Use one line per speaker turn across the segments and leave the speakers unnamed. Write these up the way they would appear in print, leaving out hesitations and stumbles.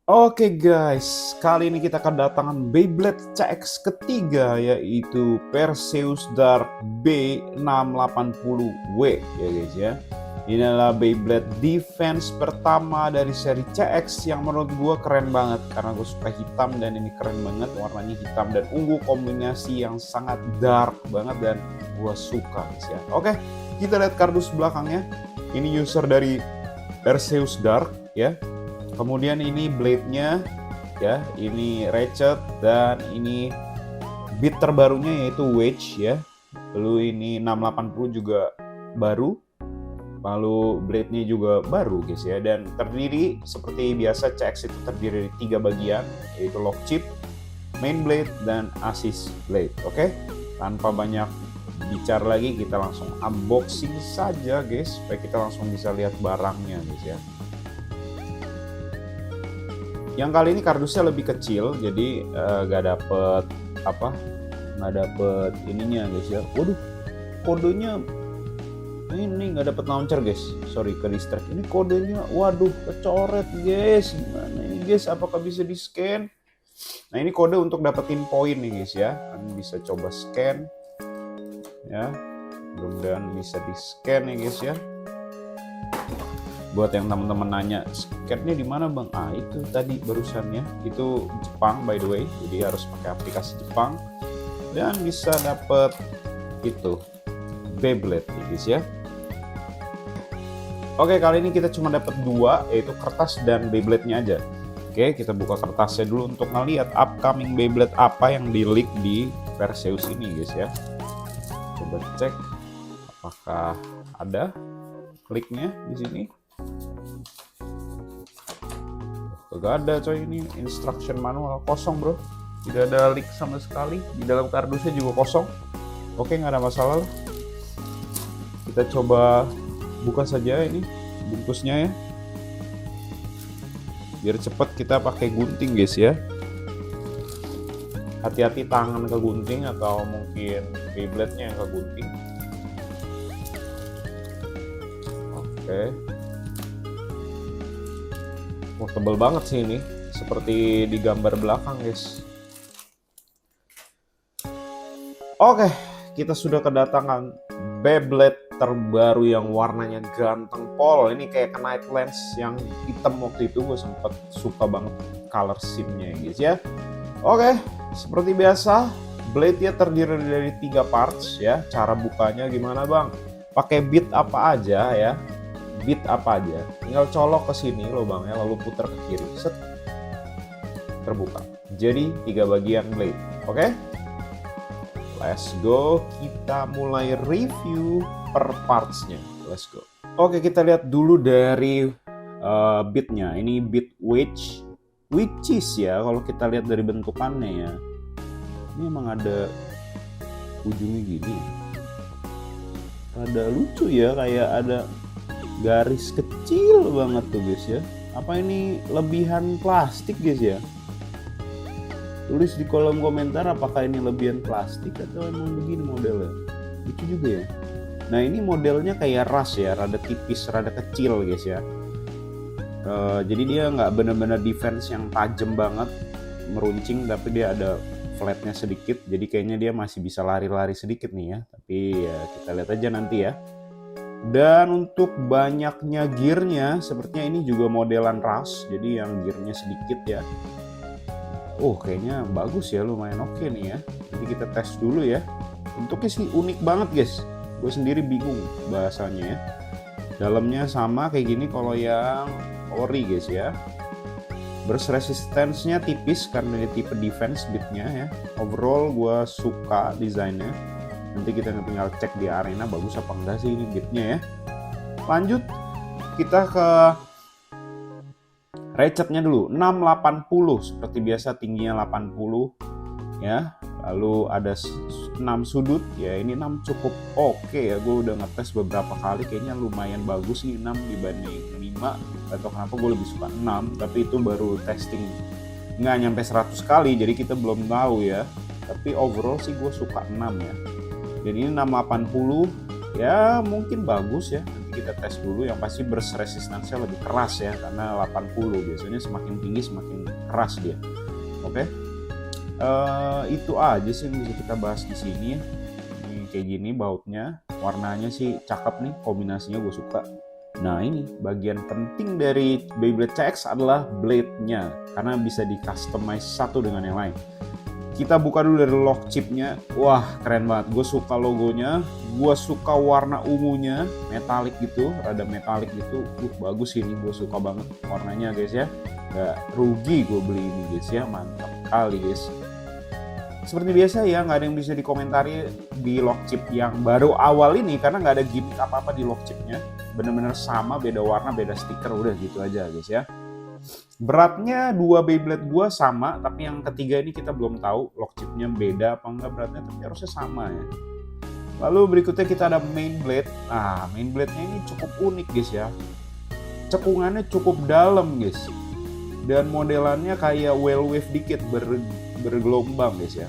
Oke guys, kali ini kita kedatangan Beyblade CX ketiga, yaitu Perseus Dark B680W ya guys ya. Ini adalah Beyblade defense pertama dari seri CX yang menurut gue keren banget karena gue suka hitam dan ini keren banget, warnanya hitam dan ungu, kombinasi yang sangat dark banget dan gue suka guys ya. Oke, kita lihat kardus belakangnya. Ini user dari Perseus Dark ya. Kemudian ini blade-nya ya, ini ratchet dan ini bit terbarunya yaitu wedge ya. Lalu ini 680 juga baru. Lalu blade-nya juga baru guys ya, dan terdiri seperti biasa CX itu terdiri dari 3 bagian yaitu lock chip, main blade dan assist blade. Oke. Tanpa banyak bicara lagi, kita langsung unboxing saja guys supaya kita langsung bisa lihat barangnya guys ya. Yang kali ini kardusnya lebih kecil, jadi nggak dapet ininya guys ya. Waduh, kodenya ini nggak dapet launcher guys, sorry ke distract. Ini kodenya, waduh kecoret guys. Gimana ini guys, apakah bisa di scan? Nah ini kode untuk dapetin poin nih guys ya. Kalian bisa coba scan ya, mudah-mudahan bisa di scan nih guys ya. Buat yang teman-teman nanya scan-nya di mana bang? Ah itu tadi barusannya, itu Jepang by the way, jadi harus pakai aplikasi Jepang dan bisa dapet itu Beyblade guys ya. Oke, kali ini kita cuma dapat 2 yaitu kertas dan Beyblade-nya aja. Oke, kita buka kertasnya dulu untuk ngeliat upcoming Beyblade apa yang di leak di Perseus ini guys ya. Coba cek apakah ada kliknya di sini. Gak ada coy, ini instruction manual kosong bro, tidak ada leak sama sekali. Di dalam kardusnya juga kosong. Oke, nggak ada masalah. Kita coba buka saja ini bungkusnya ya, biar cepet kita pakai gunting guys ya. Hati-hati tangan ke gunting atau mungkin Beyblade-nya yang ke gunting. Oke. Oh, tebal banget sih ini, seperti di gambar belakang guys. Oke, kita sudah kedatangan Beyblade terbaru yang warnanya ganteng pol. Ini kayak Knight Lens yang hitam waktu itu, gue sempet suka banget color scheme-nya guys ya. Oke, seperti biasa blade-nya terdiri dari 3 parts ya. Cara bukanya gimana bang? Pakai bit apa aja ya? Bit apa aja, tinggal colok ke sini lubangnya lalu putar ke kiri, set, terbuka. Jadi 3 bagian blade. Oke, let's go, kita mulai review per partsnya. Let's go. Oke, kita lihat dulu dari bitnya. Ini bit wedge, which is ya, kalau kita lihat dari bentukannya ya, ini emang ada ujungnya gini, ada lucu ya, kayak ada garis kecil banget tuh guys ya. Apa ini lebihan plastik guys ya? Tulis di kolom komentar apakah ini lebihan plastik atau emang begini modelnya. Lucu juga ya. Nah ini modelnya kayak ras ya, rada tipis, rada kecil guys ya. Jadi dia nggak bener-bener defense yang tajam banget, meruncing, tapi dia ada flatnya sedikit. Jadi kayaknya dia masih bisa lari-lari sedikit nih ya. Tapi ya kita lihat aja nanti ya. Dan untuk banyaknya gearnya, sepertinya ini juga modelan ras, jadi yang gearnya sedikit ya. Oh kayaknya bagus ya, lumayan oke nih ya. Jadi kita tes dulu ya. Bentuknya sih unik banget guys, gue sendiri bingung bahasanya ya. Dalamnya sama kayak gini kalau yang ori guys ya. Burst resistance-nya tipis karena dia tipe defense bitnya ya. Overall gue suka desainnya. Nanti kita tinggal cek di arena bagus apa enggak sih ini bitnya ya. Lanjut kita ke ratchetnya dulu, 680 seperti biasa, tingginya 80 ya. Lalu ada 6 sudut ya, ini 6 cukup oke ya. Gue udah ngetes beberapa kali, kayaknya lumayan bagus nih 6 dibanding 5. Atau kenapa gue lebih suka 6, tapi itu baru testing nggak nyampe 100 kali, jadi kita belum tahu ya. Tapi overall sih gue suka 6 ya. Dan ini 680 ya, mungkin bagus ya. Nanti kita tes dulu. Yang pasti burst resistance-nya lebih keras ya, karena 80 biasanya semakin tinggi semakin keras dia. Oke. Itu aja sih yang bisa kita bahas di sini. Ini kayak gini bautnya, warnanya sih cakep nih, kombinasinya gue suka. Nah ini bagian penting dari Beyblade CX adalah blade-nya, karena bisa di customize satu dengan yang lain. Kita buka dulu dari lock chipnya. Wah keren banget, gue suka logonya, gue suka warna ungunya, metalik gitu, rada metalik gitu. Bagus ini, gue suka banget warnanya guys ya. Gak rugi gue beli ini guys ya, mantap kali guys. Seperti biasa ya, nggak ada yang bisa dikomentari di lock chip yang baru awal ini, karena nggak ada gimmick apa-apa di lock chipnya. Bener-bener sama, beda warna, beda stiker, udah gitu aja guys ya. Beratnya dua Beyblade gua sama, tapi yang ketiga ini kita belum tahu lock chipnya beda apa enggak beratnya, tapi harusnya sama ya. Lalu berikutnya kita ada main blade. Nah, main blade-nya ini cukup unik guys ya. Cekungannya cukup dalam guys. Dan modelannya kayak whale wave dikit, bergelombang guys ya.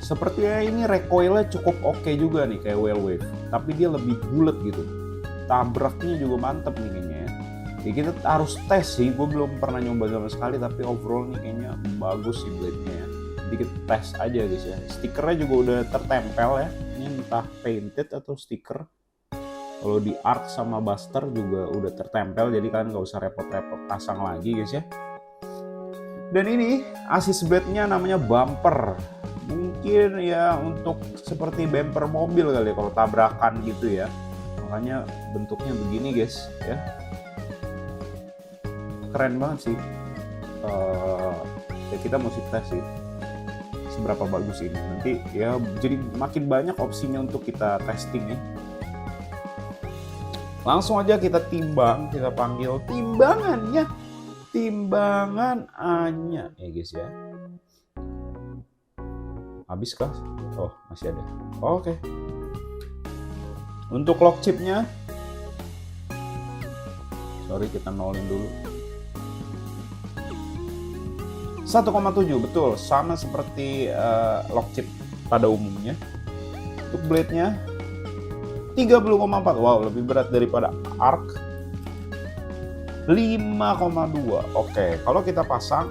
Sepertinya ini recoilnya cukup oke juga nih kayak whale wave, tapi dia lebih bulat gitu. Tabraknya juga mantep nih kayaknya ya. Ya kita harus tes sih, gue belum pernah nyoba sama sekali, tapi overall nih kayaknya bagus sih blade-nya ya. Jadi kita tes aja guys ya. Stikernya juga udah tertempel ya. Ini entah painted atau stiker. Kalau di Arc sama Buster juga udah tertempel, jadi kalian nggak usah repot-repot pasang lagi guys ya. Dan ini assist blade-nya namanya bumper. Mungkin ya untuk seperti bumper mobil kali ya, kalau tabrakan gitu ya. Makanya bentuknya begini guys ya. Keren banget sih. Ya kita mesti tes sih seberapa bagus ini. Nanti ya jadi makin banyak opsinya untuk kita testing ya. Langsung aja kita timbang, kita panggil timbangannya. Timbangan A-nya ya guys ya. Habis kah? Oh masih ada. Oke. Untuk lock chipnya, sorry kita nolin dulu. 1,7 betul, sama seperti lock chip pada umumnya. Untuk blade-nya 30,4, wow lebih berat daripada Arc. 5,2. Oke, kalau kita pasang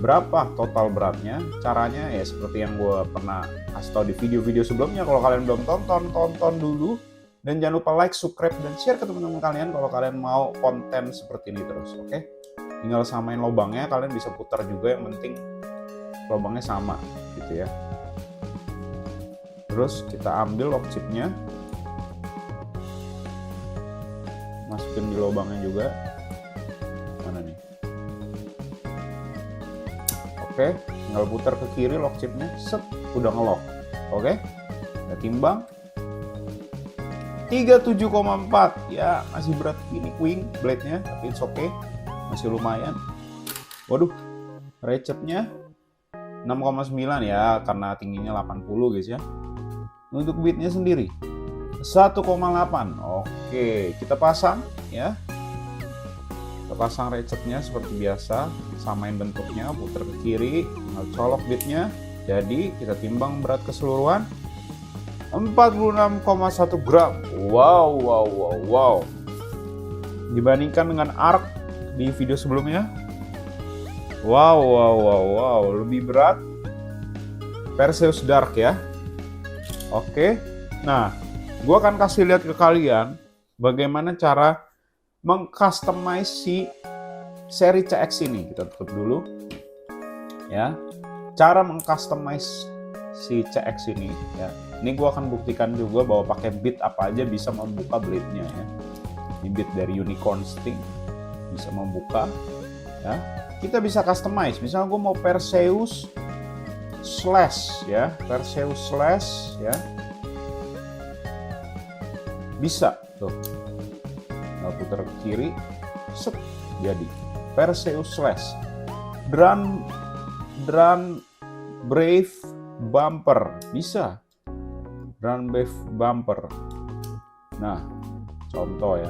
berapa total beratnya? Caranya ya seperti yang gue pernah kasih tau di video-video sebelumnya. Kalau kalian belum tonton dulu. Dan jangan lupa like, subscribe, dan share ke teman-teman kalian kalau kalian mau konten seperti ini terus. Oke? Tinggal samain lubangnya, kalian bisa putar juga, yang penting lubangnya sama gitu ya. Terus kita ambil lock chipnya, masukin di lubangnya juga. Mana nih? Oke, tinggal putar ke kiri lock chipnya, set, udah ngelock. Oke, kita timbang 37,4, ya masih berat ini wing blade-nya, tapi it's okay, masih lumayan. Waduh, ratchetnya 6,9 ya, karena tingginya 80 guys ya. Untuk beatnya sendiri 1,8. Oke, kita pasang ya. Kita pasang ratchetnya seperti biasa, samain bentuknya, putar ke kiri, colok beatnya. Jadi kita timbang berat keseluruhan 46,1 gram. Wow. Dibandingkan dengan Arc di video sebelumnya, wow, lebih berat Perseus Dark ya. Oke, nah gue akan kasih lihat ke kalian bagaimana cara mengcustomize si seri CX ini. Kita tutup dulu ya, cara mengcustomize si CX ini ya. Ini gue akan buktikan juga bahwa pakai bit apa aja bisa membuka blade-nya ya. Ini bit dari Unicorn Sting bisa membuka ya. Kita bisa customize, misalnya gue mau Perseus slash ya, Perseus slash ya, bisa tuh. Nah, putar ke kiri, set, jadi Perseus slash. Drone Brave bumper bisa. Drone Brave bumper. Nah, contoh ya.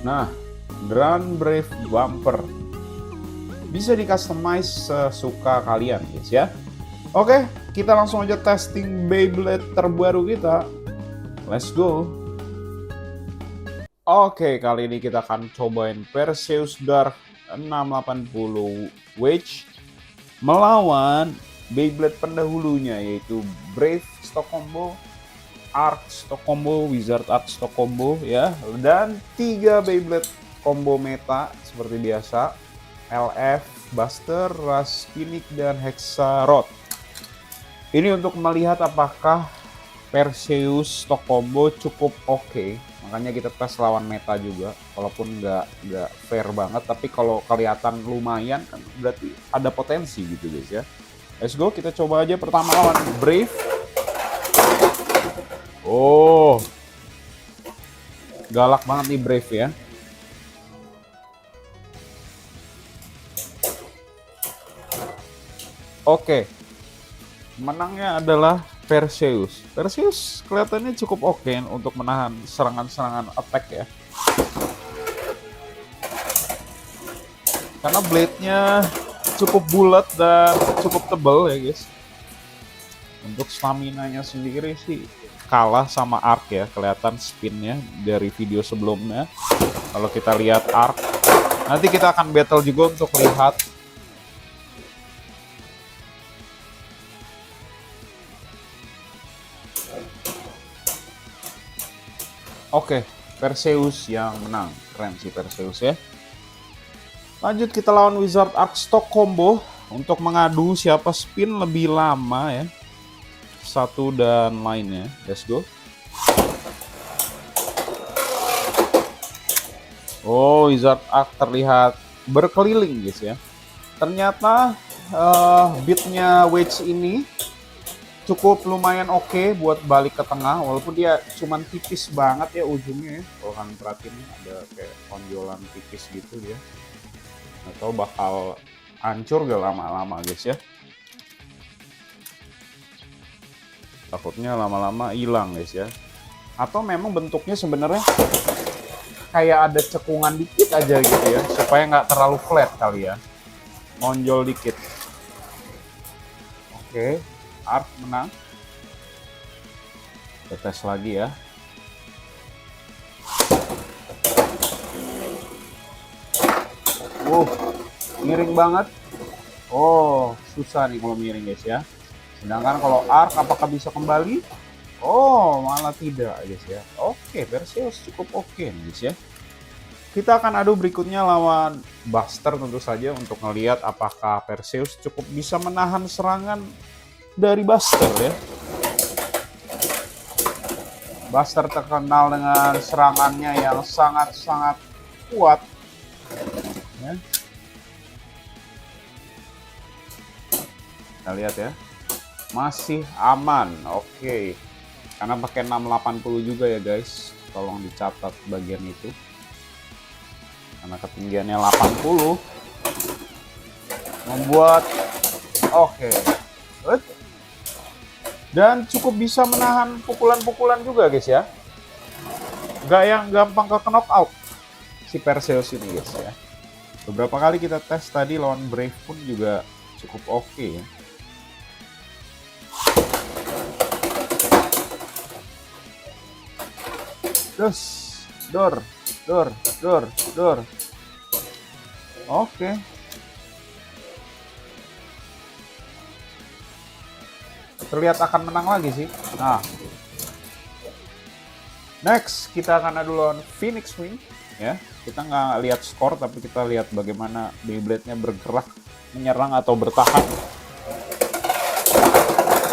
Nah, Drone Brave bumper bisa di customize sesuka kalian guys ya. Oke, kita langsung aja testing Beyblade terbaru kita. Let's go. Oke, kali ini kita akan cobain Perseus Dark 680 Wedge melawan Beyblade pendahulunya, yaitu Brave Stock Combo, Arc Stock Combo, Wizard Arc Stock Combo ya, dan 3 Beyblade combo meta seperti biasa, LF, Buster, Rush, Phoenix, dan Hexa Rod. Ini untuk melihat apakah Perseus Stock Combo cukup oke. Makanya kita tes lawan meta juga, walaupun nggak fair banget, tapi kalau kelihatan lumayan kan berarti ada potensi gitu guys ya. Let's go, kita coba aja pertama lawan Brave. Oh, galak banget nih Brave ya. Oke, menangnya adalah Perseus. Perseus kelihatannya cukup oke untuk menahan serangan-serangan attack ya. Karena blade-nya cukup bulat dan cukup tebal ya guys. Untuk stamina-nya sendiri sih kalah sama Arc ya. Kelihatan spin-nya dari video sebelumnya. Kalau kita lihat Arc, nanti kita akan battle juga untuk lihat. Oke, Perseus yang menang. Keren sih Perseus ya. Lanjut kita lawan Wizard Arc Stock Combo untuk mengadu siapa spin lebih lama ya. Satu dan lainnya. Let's go. Oh, Wizard Arc terlihat berkeliling guys ya. Ternyata beatnya Wedge ini cukup lumayan oke buat balik ke tengah, walaupun dia cuman tipis banget ya ujungnya ya. Kalau kalian perhatiin ada kayak tonjolan tipis gitu dia. Atau bakal hancur gak lama-lama guys ya. Takutnya lama-lama hilang guys ya. Atau memang bentuknya sebenarnya kayak ada cekungan dikit aja gitu ya, supaya nggak terlalu flat kali ya. Nonjol dikit. Oke. Arc menang. Kita tes lagi ya. Miring banget. Oh, susah nih kalau miring guys ya. Sedangkan kalau Arc apakah bisa kembali? Oh, malah tidak guys ya. Oke, Perseus cukup oke nih guys ya. Kita akan adu berikutnya lawan Buster tentu saja untuk melihat apakah Perseus cukup bisa menahan serangan dari Buster ya. Buster terkenal dengan serangannya yang sangat-sangat kuat ya. Kita lihat ya, masih aman. Oke, karena pakai 680 juga ya guys, tolong dicatat bagian itu karena ketinggiannya 80 membuat oke. Dan cukup bisa menahan pukulan-pukulan juga guys ya. Gak yang gampang ke knockout si Perseus ini guys ya. Beberapa kali kita tes tadi lawan Brave pun juga cukup oke ya. Terus dor. Oke. Terlihat akan menang lagi sih. Nah, next kita akan adu lawan Phoenix Wing ya. Kita nggak lihat skor, tapi kita lihat bagaimana Beyblade-nya bergerak, menyerang atau bertahan.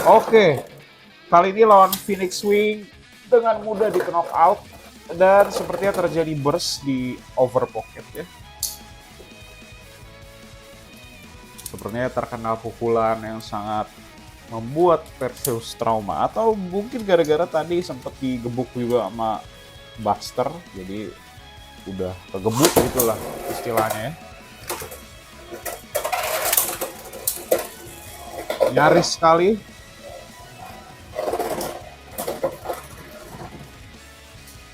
Oke, kali ini lawan Phoenix Wing dengan mudah di knock out dan sepertinya terjadi burst di over pocket ya. Sepertinya terkenal pukulan yang sangat membuat Perseus trauma, atau mungkin gara-gara tadi sempat digebuk juga sama Buster, jadi udah kegebuk gitulah istilahnya ya. Nyaris sekali.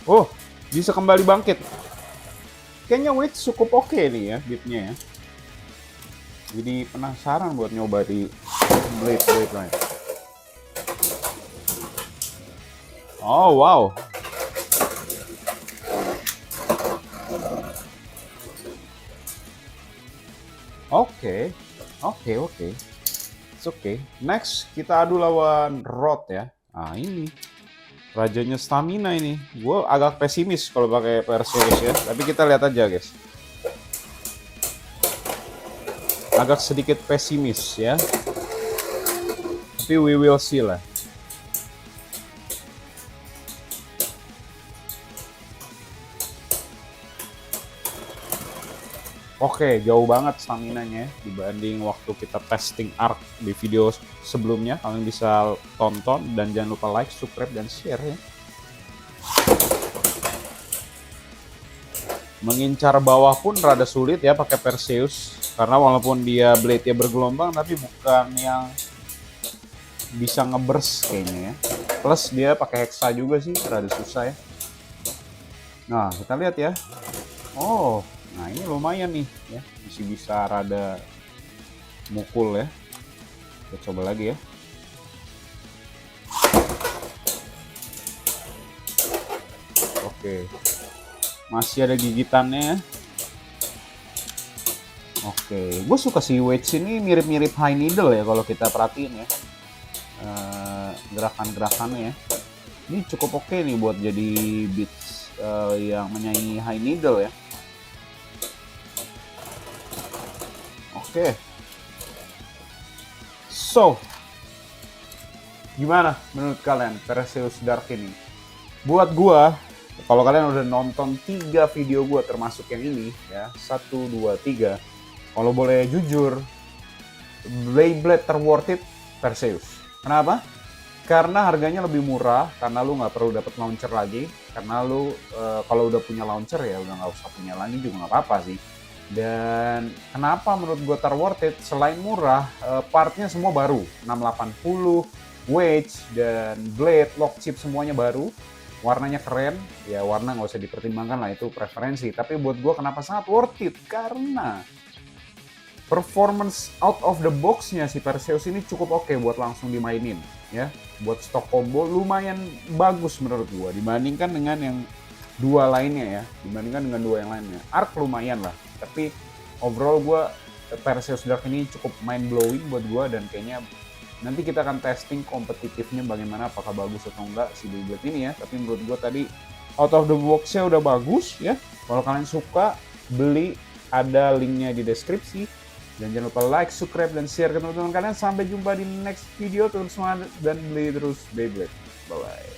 Oh, bisa kembali bangkit. Kayaknya Wedge cukup oke nih ya beatnya ya. Jadi penasaran buat nyoba di Blade line. Oh wow. Oke. It's okay. Next kita adu lawan Rod ya. Ah ini rajanya stamina ini. Gue agak pesimis kalau pakai Perseus ya. Tapi kita lihat aja guys. Agak sedikit pesimis ya. Tapi we will see lah. Oke, jauh banget staminanya dibanding waktu kita testing arc di video sebelumnya. Kalian bisa tonton dan jangan lupa like, subscribe, dan share ya. Mengincar bawah pun rada sulit ya pakai Perseus. Karena walaupun dia blade-nya bergelombang, tapi bukan yang bisa ngeburst kayaknya ya. Plus dia pakai hexa juga sih, rada susah ya. Nah, kita lihat ya. Oh, nah ini lumayan nih ya, masih bisa rada mukul ya. Kita coba lagi ya. Oke, masih ada gigitannya ya. Oke, gue suka si Wedge ini mirip-mirip High Needle ya kalau kita perhatiin ya. Gerakan-gerakannya ya. Ini cukup oke nih buat jadi beats yang menyaingi High Needle ya. Oke. So, gimana menurut kalian Perseus Dark ini? Buat gua, kalau kalian udah nonton 3 video gua termasuk yang ini ya, 1, 2, 3. Kalau boleh jujur, Beyblade terworth it Perseus. Kenapa? Karena harganya lebih murah, karena lu nggak perlu dapat launcher lagi, karena lu kalau udah punya launcher ya udah nggak usah punya lagi juga nggak apa-apa sih. Dan kenapa menurut gue terworth it, selain murah, partnya semua baru, 680, wedge, dan blade, lock chip semuanya baru, warnanya keren, ya warna nggak usah dipertimbangkan lah, itu preferensi. Tapi buat gue kenapa sangat worth it, karena performance out of the box-nya si Perseus ini cukup oke buat langsung dimainin ya. Buat stok combo lumayan bagus menurut gue dibandingkan dengan yang dua lainnya ya, dibandingkan dengan dua yang lainnya. Arc lumayan lah, tapi overall gue Perseus Dark ini cukup mind blowing buat gue, dan kayaknya nanti kita akan testing kompetitifnya bagaimana, apakah bagus atau enggak si Beyblade ini ya. Tapi menurut gue tadi out of the box-nya udah bagus ya. Kalau kalian suka beli, ada linknya di deskripsi. Dan jangan lupa like, subscribe, dan share ke teman-teman kalian. Sampai jumpa di next video. Terus semangat dan beli terus Beyblade. Bye-bye.